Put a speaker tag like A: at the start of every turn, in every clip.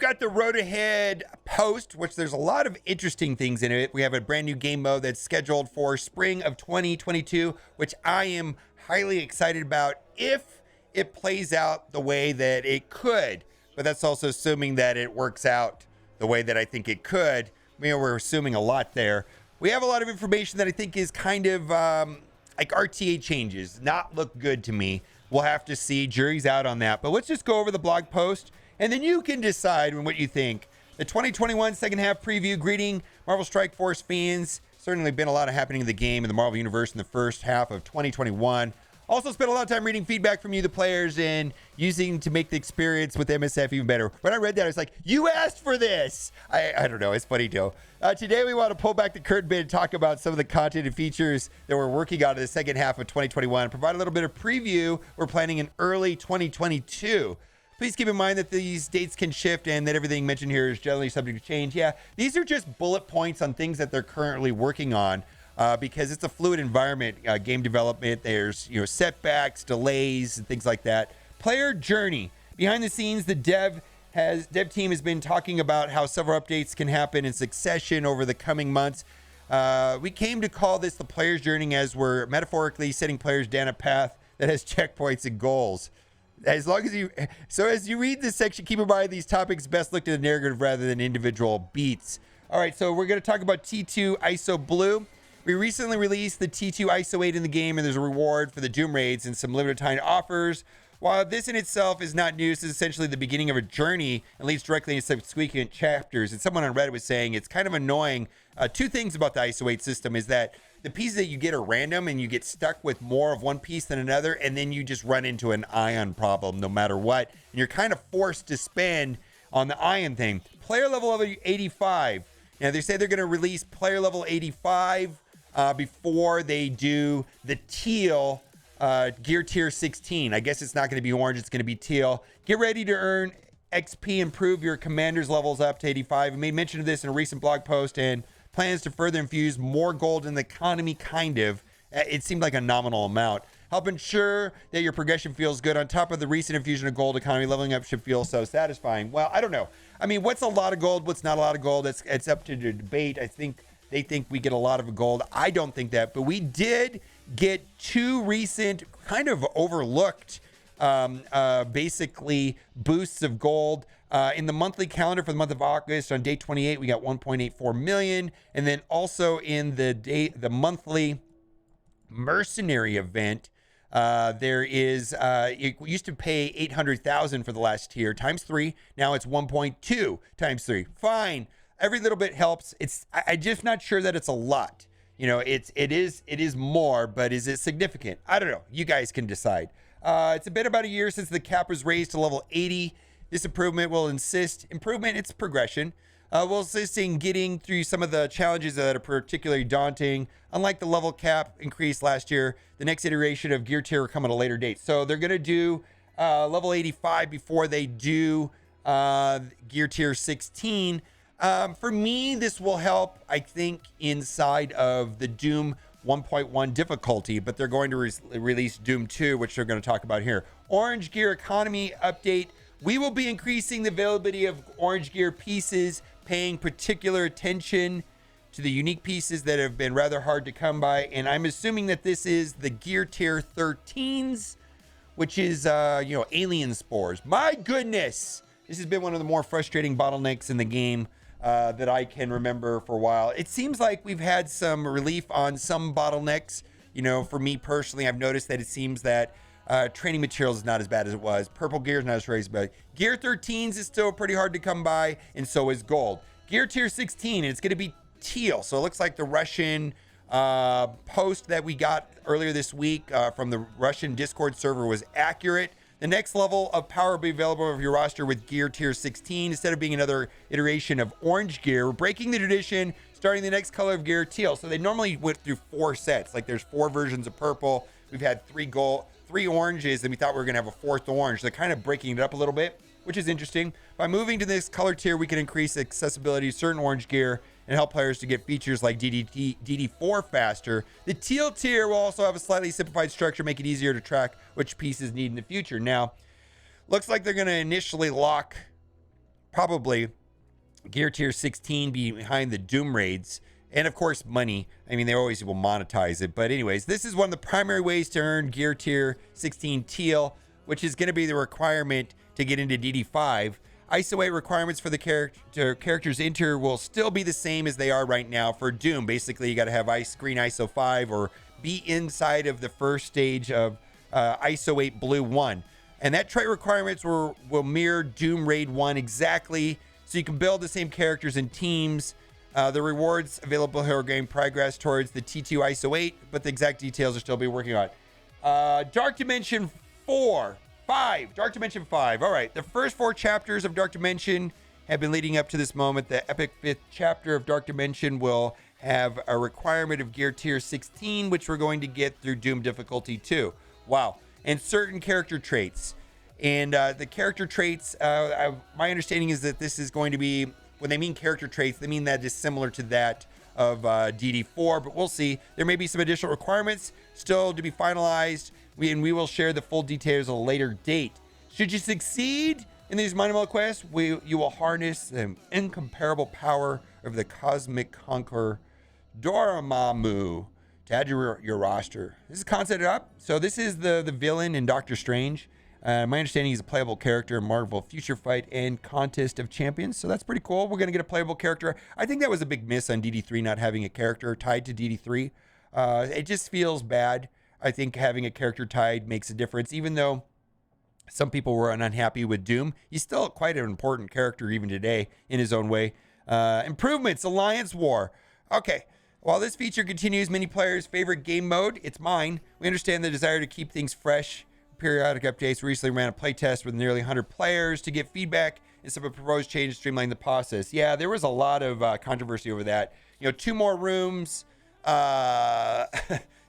A: got the road ahead post, which there's a lot of interesting things in it. We have a brand new game mode that's scheduled for spring of 2022, which I am highly excited about if it plays out the way that it could. But that's also assuming that it works out the way that I think it could. We're assuming a lot there. We have a lot of information that I think is kind of like RTA changes, not look good to me. We'll have to see. Jury's out on that. But let's just go over the blog post, and then you can decide what you think. The 2021 second half preview. Greeting Marvel Strike Force fans. Certainly been a lot of happening in the game in the Marvel Universe in the first half of 2021. Also spent a lot of time reading feedback from you, the players, and using to make the experience with MSF even better. When I read that, I was like, you asked for this. I don't know. It's funny, too. Today, we want to pull back the curtain a bit and talk about some of the content and features that we're working on in the second half of 2021. Provide a little bit of preview. We're planning in early 2022. Please keep in mind that these dates can shift and that everything mentioned here is generally subject to change. Yeah, these are just bullet points on things that they're currently working on. Because it's a fluid environment, game development. There's setbacks, delays, and things like that. Player journey. Behind the scenes, the dev team has been talking about how several updates can happen in succession over the coming months. We came to call this the player's journey, as we're metaphorically setting players down a path that has checkpoints and goals. As you read this section, keep in mind these topics best looked at the narrative rather than individual beats. All right, so we're going to talk about T2 ISO Blue. We recently released the T2 ISO 8 in the game, and there's a reward for the Doom raids and some limited time offers. While this in itself is not new, this is essentially the beginning of a journey and leads directly into subsequent chapters. And someone on Reddit was saying it's kind of annoying. Two things about the ISO 8 system is that the pieces that you get are random, and you get stuck with more of one piece than another, and then you just run into an ion problem no matter what. And you're kind of forced to spend on the ion thing. Player level 85. Now, they say they're going to release player level 85 before they do the teal gear tier 16. I guess it's not going to be orange, it's going to be teal. Get ready to earn XP, improve your commander's levels up to 85. I made mention of this in a recent blog post, and plans to further infuse more gold in the economy, kind of. It seemed like a nominal amount. Help ensure that your progression feels good. On top of the recent infusion of gold, economy leveling up should feel so satisfying. Well, I don't know. I mean, what's a lot of gold? What's not a lot of gold? It's up to the debate. I think they think we get a lot of gold. I don't think that, but we did get two recent kind of overlooked basically boosts of gold. In the monthly calendar for the month of August, on day 28, we got 1.84 million. And then also in the monthly mercenary event, there is, it used to pay 800,000 for the last tier times 3. Now it's 1.2 times 3. Fine. Every little bit helps. I'm just not sure that it's a lot. It is more, but is it significant? I don't know. You guys can decide. It's been about a year since the cap was raised to level 80. This improvement, it's progression. Will assist in getting through some of the challenges that are particularly daunting. Unlike the level cap increase last year, the next iteration of gear tier will come at a later date. So they're going to do level 85 before they do gear tier 16. For me, this will help, I think, inside of the Doom 1.1 difficulty, but they're going to release Doom 2, which they're going to talk about here. Orange Gear Economy update. We will be increasing the availability of Orange Gear pieces, paying particular attention to the unique pieces that have been rather hard to come by. And I'm assuming that this is the Gear Tier 13s, which is, alien spores. My goodness. This has been one of the more frustrating bottlenecks in the game that I can remember for a while. It seems like we've had some relief on some bottlenecks. For me personally, I've noticed that it seems that training materials is not as bad as it was. Purple gear is not as bad. Gear 13s is still pretty hard to come by, and so is gold. Gear tier 16, and it's going to be teal. So it looks like the Russian post that we got earlier this week from the Russian Discord server was accurate. The next level of power will be available of your roster with gear tier 16. Instead of being another iteration of orange gear, we're breaking the tradition, starting the next color of gear teal. So they normally went through 4 sets. Like there's 4 versions of purple. We've had 3 oranges, and we thought we were going to have a 4th orange. They're kind of breaking it up a little bit, which is interesting. By moving to this color tier, we can increase accessibility to certain orange gear and help players to get features like DD4 faster. The teal tier will also have a slightly simplified structure, make it easier to track which pieces need in the future. Now, looks like they're going to initially lock probably gear tier 16 behind the Doom raids. And of course, money. I mean, they always will monetize it. But anyways, this is one of the primary ways to earn gear tier 16 teal, which is going to be the requirement to get into DD5. ISO 8 requirements for the characters enter will still be the same as they are right now for Doom. Basically, you got to have green ISO 5 or be inside of the first stage of ISO 8 blue 1. And that trait requirements will mirror Doom Raid 1 exactly, so you can build the same characters and teams. The rewards available here are getting progress towards the T2 ISO 8, but the exact details are still being working on. Dark Dimension 5. Dark Dimension 5. All right. The first 4 chapters of Dark Dimension have been leading up to this moment. The epic 5th chapter of Dark Dimension will have a requirement of gear tier 16, which we're going to get through Doom difficulty 2. Wow. And certain character traits. And the character traits, my understanding is that this is going to be, when they mean character traits, they mean that is similar to that of DD4, but we'll see. There may be some additional requirements still to be finalized, and we will share the full details at a later date. Should you succeed in these monumental quests, you will harness the incomparable power of the cosmic conqueror Dormammu to add to your roster. This is concept up. So this is the villain in Doctor Strange. My understanding he's a playable character in Marvel Future Fight and Contest of Champions. So that's pretty cool. We're going to get a playable character. I think that was a big miss on DD3 not having a character tied to DD3. It just feels bad. I think having a character tied makes a difference. Even though some people were unhappy with Doom, he's still quite an important character even today in his own way. Improvements, Alliance War. Okay. While this feature continues many players' favorite game mode, it's mine. We understand the desire to keep things fresh. Periodic updates. We recently ran a playtest with nearly 100 players to get feedback and some proposed changes to streamline the process. Yeah, there was a lot of controversy over that. 2 more rooms,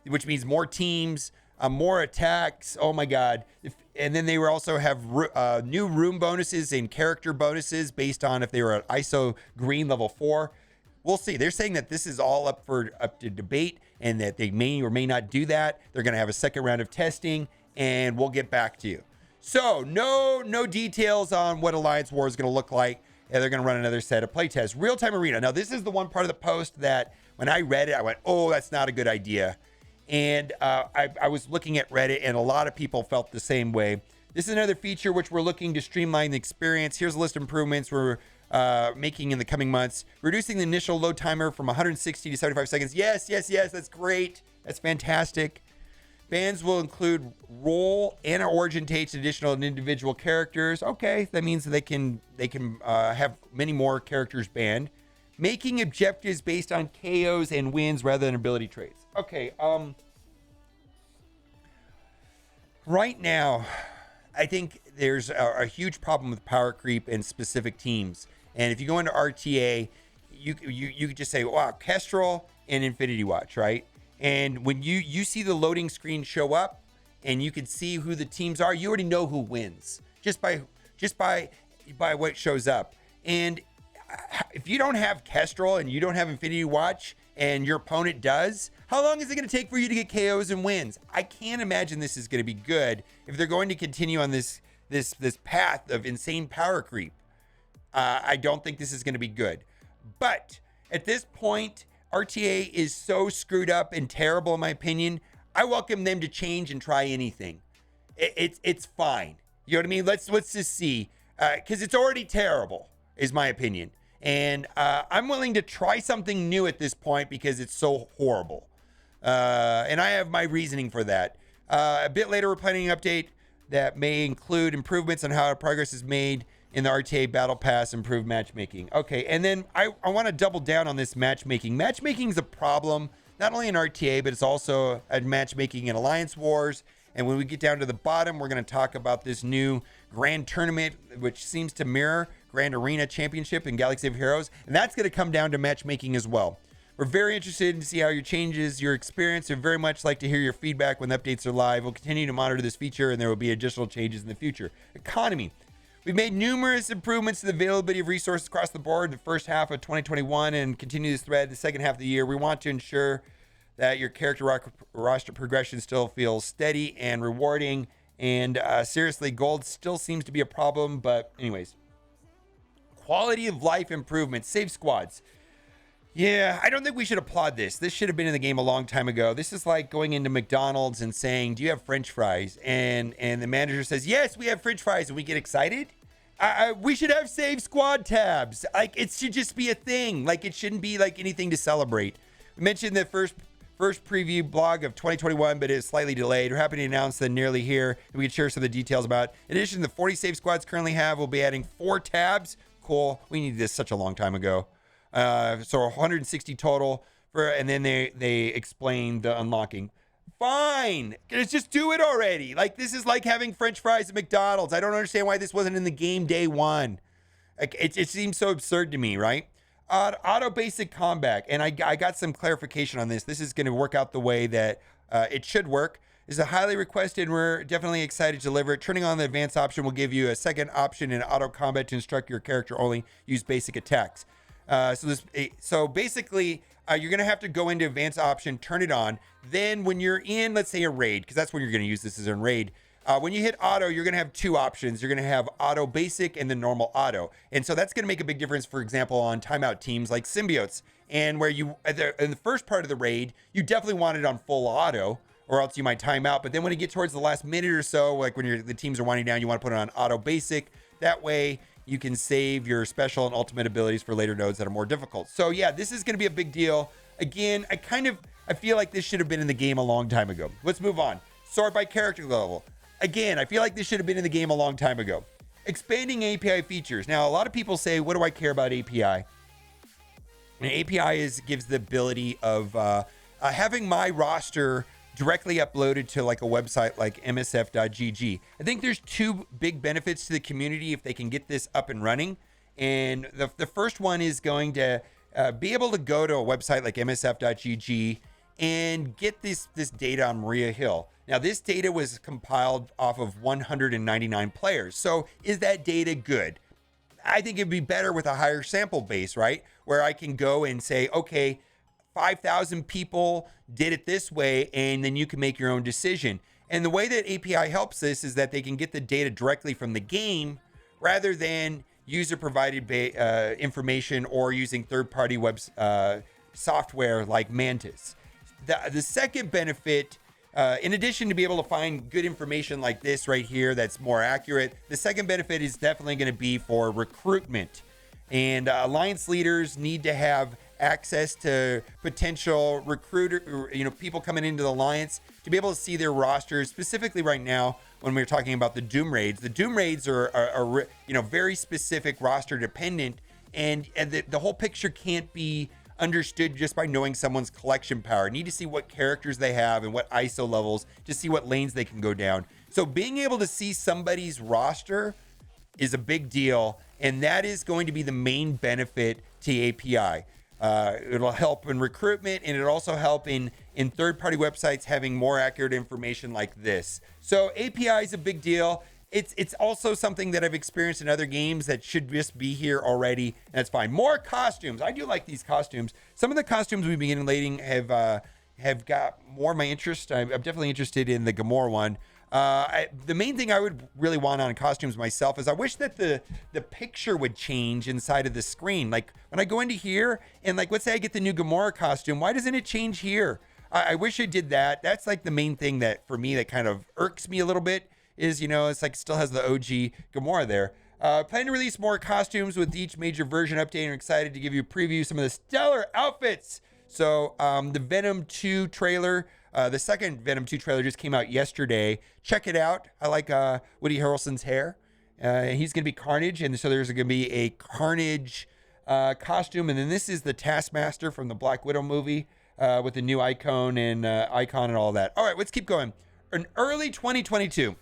A: which means more teams, more attacks. Oh my God. And then they will also have new room bonuses and character bonuses based on if they were at ISO green level 4. We'll see. They're saying that this is all up to debate and that they may or may not do that. They're going to have a second round of testing, and we'll get back to you. So no details on what Alliance War is going to look like. And they're going to run another set of playtests. Real-time arena. Now, this is the one part of the post that when I read it, I went, oh, that's not a good idea. And I was looking at Reddit, and a lot of people felt the same way. This is another feature which we're looking to streamline the experience. Here's a list of improvements we're making in the coming months. Reducing the initial load timer from 160 to 75 seconds. Yes, that's great. That's fantastic. Bans will include role and origin dates, additional and individual characters. Okay, that means that they can have many more characters banned. Making objectives based on KOs and wins rather than ability traits. Okay, right now, I think there's a huge problem with power creep in specific teams. And if you go into RTA, you could just say, wow, Kestrel and Infinity Watch, right? And when you see the loading screen show up and you can see who the teams are, you already know who wins just by what shows up. And if you don't have Kestrel and you don't have Infinity Watch and your opponent does, how long is it going to take for you to get KOs and wins? I can't imagine this is going to be good if they're going to continue on this path of insane power creep. I don't think this is going to be good. But at this point, RTA is so screwed up and terrible, in my opinion. I welcome them to change and try anything. It's fine. You know what I mean? Let's just see, because it's already terrible, is my opinion. And I'm willing to try something new at this point because it's so horrible. And I have my reasoning for that. A bit later, we're planning an update that may include improvements on how progress is made in the RTA Battle Pass, improved matchmaking. Okay, and then I want to double down on this matchmaking. Matchmaking is a problem, not only in RTA, but it's also at matchmaking in Alliance Wars. And when we get down to the bottom, we're going to talk about this new Grand Tournament, which seems to mirror Grand Arena Championship in Galaxy of Heroes. And that's going to come down to matchmaking as well. We're very interested in see how your changes, your experience. We'd very much like to hear your feedback when the updates are live. We'll continue to monitor this feature, and there will be additional changes in the future. Economy. We've made numerous improvements to the availability of resources across the board in the first half of 2021 and continue this thread the second half of the year. We want to ensure that your character roster progression still feels steady and rewarding. And seriously, gold still seems to be a problem. But anyways, quality of life improvements, save squads. Yeah, I don't think we should applaud this. This should have been in the game a long time ago. This is like going into McDonald's and saying, "Do you have French fries?" And the manager says, "Yes, we have French fries," and we get excited. We should have save squad tabs. Like, it should just be a thing. Like, it shouldn't be like anything to celebrate. We mentioned the first preview blog of 2021, but it is slightly delayed. We're happy to announce that nearly here, and we can share some of the details about it. In addition to the 40 save squads currently have, we'll be adding 4 tabs. Cool. We needed this such a long time ago. So 160 total and then they explain the unlocking. Fine, let's just do it already. Like, this is like having French fries at McDonald's. I don't understand why this wasn't in the game day one. Like, it seems so absurd to me, right? Auto basic combat, and I got some clarification on this. This is going to work out the way that it should work. This is a highly requested, and we're definitely excited to deliver it. Turning on the advanced option will give you a second option in auto combat to instruct your character only use basic attacks. So basically, you're going to have to go into advanced option, turn it on. Then when you're in, let's say, a raid, because that's when you're going to use this as a raid. When you hit auto, you're going to have 2 options. You're going to have auto basic and the normal auto. And so that's going to make a big difference, for example, on timeout teams like symbiotes. And where you, in the first part of the raid, you definitely want it on full auto, or else you might time out. But then when you get towards the last minute or so, like when the teams are winding down, you want to put it on auto basic. That way you can save your special and ultimate abilities for later nodes that are more difficult. So yeah, this is going to be a big deal. Again, I feel like this should have been in the game a long time ago. Let's move on. Sort by character level. Again, I feel like this should have been in the game a long time ago. Expanding API features. Now, a lot of people say, what do I care about API? And API gives the ability of having my roster directly uploaded to like a website like MSF.gg. I think there's 2 big benefits to the community if they can get this up and running. And the first one is going to be able to go to a website like MSF.gg and get this data on Maria Hill. Now, this data was compiled off of 199 players. So is that data good? I think it'd be better with a higher sample base, right? Where I can go and say, okay, 5,000 people did it this way, and then you can make your own decision. And the way that API helps this is that they can get the data directly from the game rather than user-provided information or using third-party web software like Mantis. The second benefit, in addition to be able to find good information like this right here that's more accurate, the second benefit is definitely going to be for recruitment. And alliance leaders need to have access to potential people coming into the alliance to be able to see their rosters. Specifically right now, when we're talking about the Doom raids, are very specific roster dependent, and the whole picture can't be understood just by knowing someone's collection power. You need to see what characters they have and what ISO levels to see what lanes they can go down. So being able to see somebody's roster is a big deal, and that is going to be the main benefit to API. It'll help in recruitment, and it'll also help in third-party websites having more accurate information like this. So API is a big deal. It's also something that I've experienced in other games that should just be here already, and that's fine. More costumes. I do like these costumes. Some of the costumes we've been getting have got more of my interest. I'm definitely interested in the Gamora one. The main thing I would really want on costumes myself is I wish that the picture would change inside of the screen. Like when I go into here and like, let's say I get the new Gamora costume, why doesn't it change here? I wish it did that. That's like the main thing that for me that kind of irks me a little bit is, it's like still has the OG Gamora there. Plan to release more costumes with each major version update. I'm excited to give you a preview of some of the stellar outfits. So the Venom 2 trailer, the second Venom 2 trailer just came out yesterday. Check it out. I like Woody Harrelson's hair. He's going to be Carnage, and so there's going to be a Carnage costume. And then this is the Taskmaster from the Black Widow movie with the new icon and all that. All right, let's keep going. In early 2022.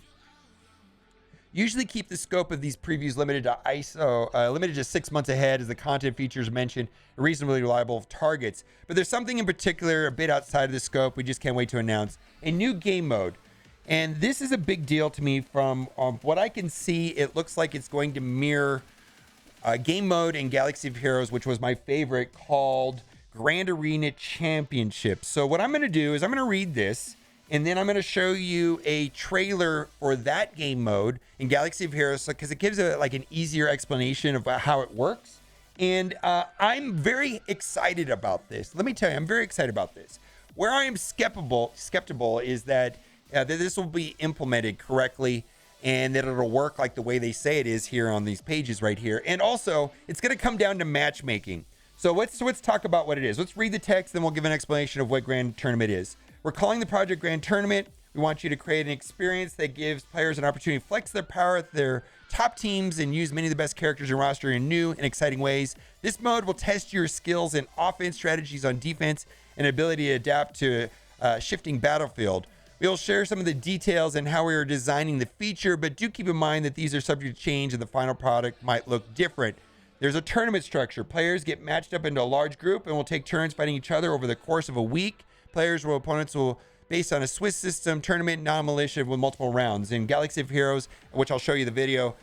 A: Usually keep the scope of these previews limited to ISO, limited to 6 months ahead as the content features mentioned reasonably reliable targets. But there's something in particular a bit outside of the scope we just can't wait to announce. A new game mode. And this is a big deal to me from what I can see. It looks like it's going to mirror game mode in Galaxy of Heroes, which was my favorite, called Grand Arena Championship. So what I'm going to do is I'm going to read this. And then I'm going to show you a trailer for that game mode in Galaxy of Heroes, because it gives like an easier explanation of how it works. And I'm very excited about this. Let me tell you, I'm very excited about this. Where I am skeptical is that this will be implemented correctly and that it'll work like the way they say it is here on these pages right here. And also, it's going to come down to matchmaking. So let's talk about what it is. Let's read the text, then we'll give an explanation of what Grand Tournament is. We're calling the project Grand Tournament. We want you to create an experience that gives players an opportunity to flex their power at their top teams and use many of the best characters in roster in new and exciting ways. This mode will test your skills in offense, strategies on defense, and ability to adapt to a shifting battlefield. We'll share some of the details and how we are designing the feature, but do keep in mind that these are subject to change and the final product might look different. There's a tournament structure. Players get matched up into a large group and will take turns fighting each other over the course of a week. Players or opponents will, based on a Swiss system, tournament, non-militia with multiple rounds. In Galaxy of Heroes, which I'll show you the video,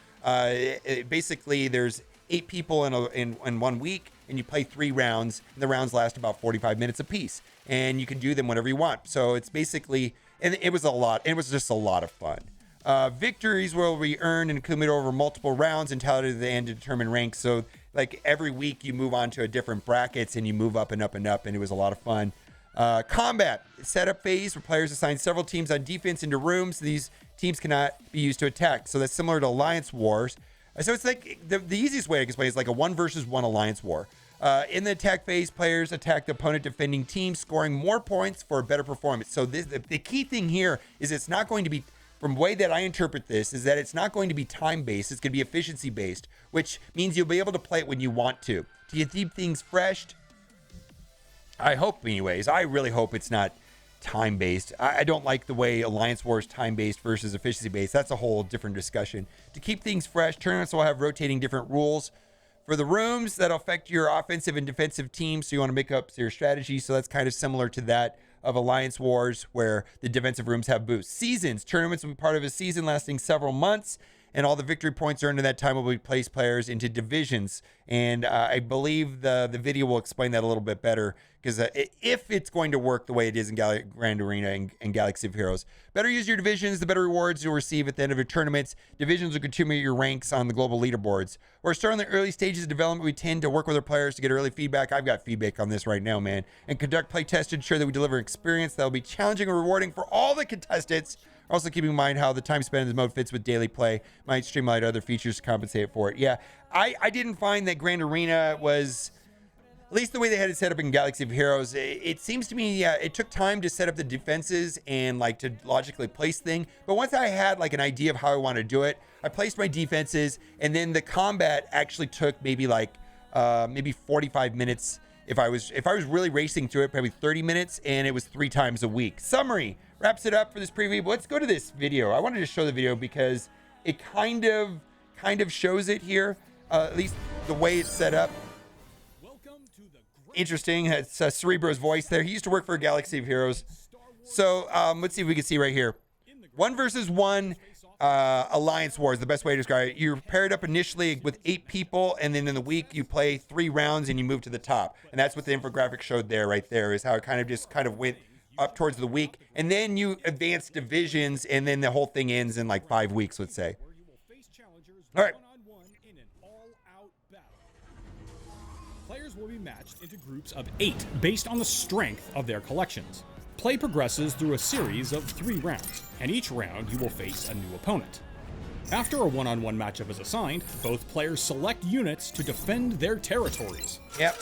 A: basically there's 8 people in 1 week, and you play 3 rounds, and the rounds last about 45 minutes apiece, and you can do them whenever you want. So it's basically, and it was just a lot of fun. Victories will be earned and accumulated over multiple rounds and tallied at the end to determine ranks. So like every week you move on to a different brackets and you move up and up and up, and it was a lot of fun. Combat setup phase where players assign several teams on defense into rooms. These teams cannot be used to attack. So that's similar to Alliance Wars. So it's like the easiest way to explain it is like a 1 versus 1 Alliance War. In the attack phase, players attack the opponent defending team, scoring more points for a better performance. So the key thing here is it's not going to be, from the way that I interpret this, is that it's not going to be time-based. It's going to be efficiency-based, which means you'll be able to play it when you want to. To keep things fresh, I hope anyways. I really hope it's not time-based. I don't like the way Alliance War is time-based versus efficiency-based. That's a whole different discussion. To keep things fresh, tournaments will have rotating different rules. For the rooms, that'll affect your offensive and defensive teams, so you want to make up your strategy. So that's kind of similar to that of Alliance Wars, where the defensive rooms have boosts. Seasons. Tournaments will be part of a season lasting several months, and all the victory points earned in that time will be place players into divisions. And I believe the video will explain that a little bit better, because if it's going to work the way it is in Grand Arena and Galaxy of Heroes. Better use your divisions, the better rewards you'll receive at the end of your tournaments. Divisions will continue your ranks on the global leaderboards. We're still in the early stages of development. We tend to work with our players to get early feedback. I've got feedback on this right now, man. And conduct play tests to ensure that we deliver an experience that will be challenging and rewarding for all the contestants. Also keeping in mind how the time spent in this mode fits with daily play. Might streamline other features to compensate for it. Yeah, I didn't find that Grand Arena was, at least the way they had it set up in Galaxy of Heroes, it seems to me, yeah, it took time to set up the defenses and like to logically place things. But once I had like an idea of how I want to do it, I placed my defenses, and then the combat actually took maybe 45 minutes. If I was really racing through it, probably 30 minutes, and it was 3 times a week. Summary wraps it up for this preview. But let's go to this video. I wanted to show the video because it kind of shows it here, at least the way it's set up. Interesting. It's Cerebro's voice there. He used to work for Galaxy of Heroes. So let's see if we can see right here. 1 versus 1 Alliance Wars, the best way to describe it. You're paired up initially with 8 people, and then in the week you play 3 rounds and you move to the top. And that's what the infographic showed there, right there, is how it kind of went up towards the week. And then you advance divisions, and then the whole thing ends in like 5 weeks, let's say. All right.
B: Players will be matched into groups of 8 based on the strength of their collections. Play progresses through a series of 3 rounds, and each round you will face a new opponent. After a one-on-one matchup is assigned, both players select units to defend their territories.
A: Yep.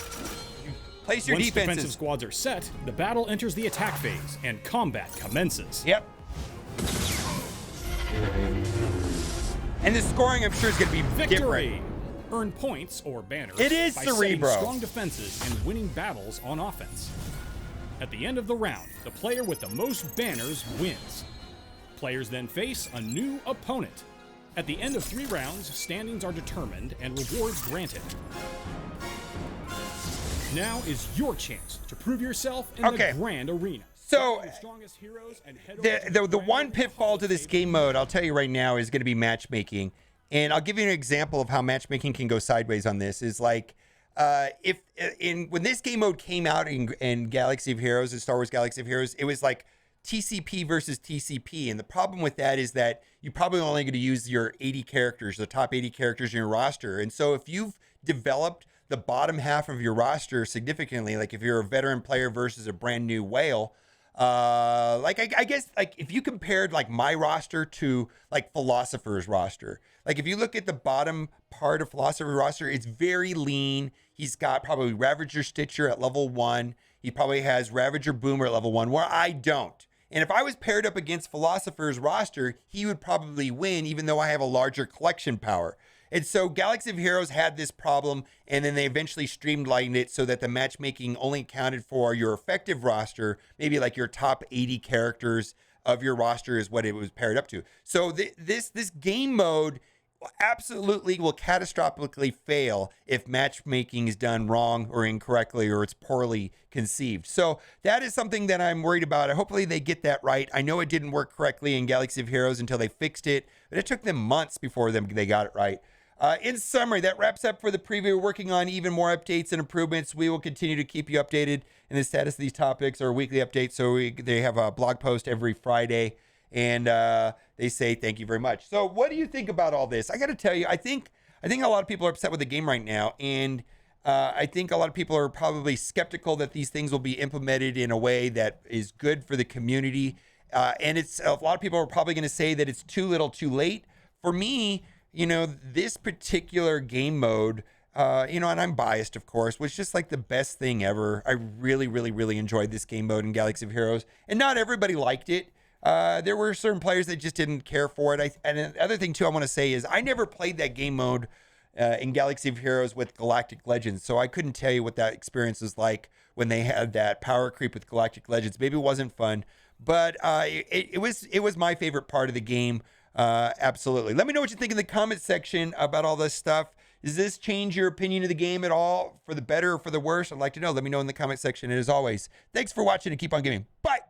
A: Place your
B: Once
A: defenses.
B: defensive squads are set, the battle enters the attack phase, and combat commences.
A: Yep. And the scoring, I'm sure, is going to be
B: Victory!
A: different.
B: Earn points or banners
A: It is
B: by
A: Cerebro.
B: setting strong defenses and winning battles on offense. At the end of the round, the player with the most banners wins. Players then face a new opponent. At the end of 3 rounds, standings are determined and rewards granted. Now is your chance to prove yourself in the Grand Arena.
A: So, the one pitfall to this game mode, I'll tell you right now, is going to be matchmaking. And I'll give you an example of how matchmaking can go sideways on this. Is like, when this game mode came out in Galaxy of Heroes, in Star Wars Galaxy of Heroes, it was like TCP versus TCP. And the problem with that is that you're probably only going to use your 80 characters, the top 80 characters in your roster. And so if you've developed the bottom half of your roster significantly, like if you're a veteran player versus a brand new whale, I guess like if you compared like my roster to like Philosopher's roster, like if you look at the bottom part of Philosopher's roster, it's very lean. He's got probably Ravager Stitcher at level 1. He probably has Ravager Boomer at level 1, where I don't. And if I was paired up against Philosopher's roster, he would probably win, even though I have a larger collection power. And so Galaxy of Heroes had this problem, and then they eventually streamlined it so that the matchmaking only accounted for your effective roster, maybe like your top 80 characters of your roster is what it was paired up to. So this game mode absolutely will catastrophically fail if matchmaking is done wrong or incorrectly or it's poorly conceived. So that is something that I'm worried about. Hopefully they get that right. I know it didn't work correctly in Galaxy of Heroes until they fixed it, but it took them months before they got it right. In summary, that wraps up for the preview. We're working on even more updates and improvements. We will continue to keep you updated in the status of these topics or weekly updates. So they have a blog post every Friday, and they say thank you very much. So what do you think about all this? I got to tell you, I think a lot of people are upset with the game right now, and I think a lot of people are probably skeptical that these things will be implemented in a way that is good for the community. And it's a lot of people are probably going to say that it's too little, too late. For me, this particular game mode, and I'm biased, of course, was just like the best thing ever. I really, really, really enjoyed this game mode in Galaxy of Heroes, and not everybody liked it. There were certain players that just didn't care for it. And the other thing, too, I want to say is I never played that game mode in Galaxy of Heroes with Galactic Legends, so I couldn't tell you what that experience was like when they had that power creep with Galactic Legends. Maybe it wasn't fun, but it was my favorite part of the game. Absolutely. Let me know what you think in the comment section about all this stuff. Does this change your opinion of the game at all, for the better or for the worse? I'd like to know. Let me know in the comment section. And as always, thanks for watching and keep on gaming. Bye.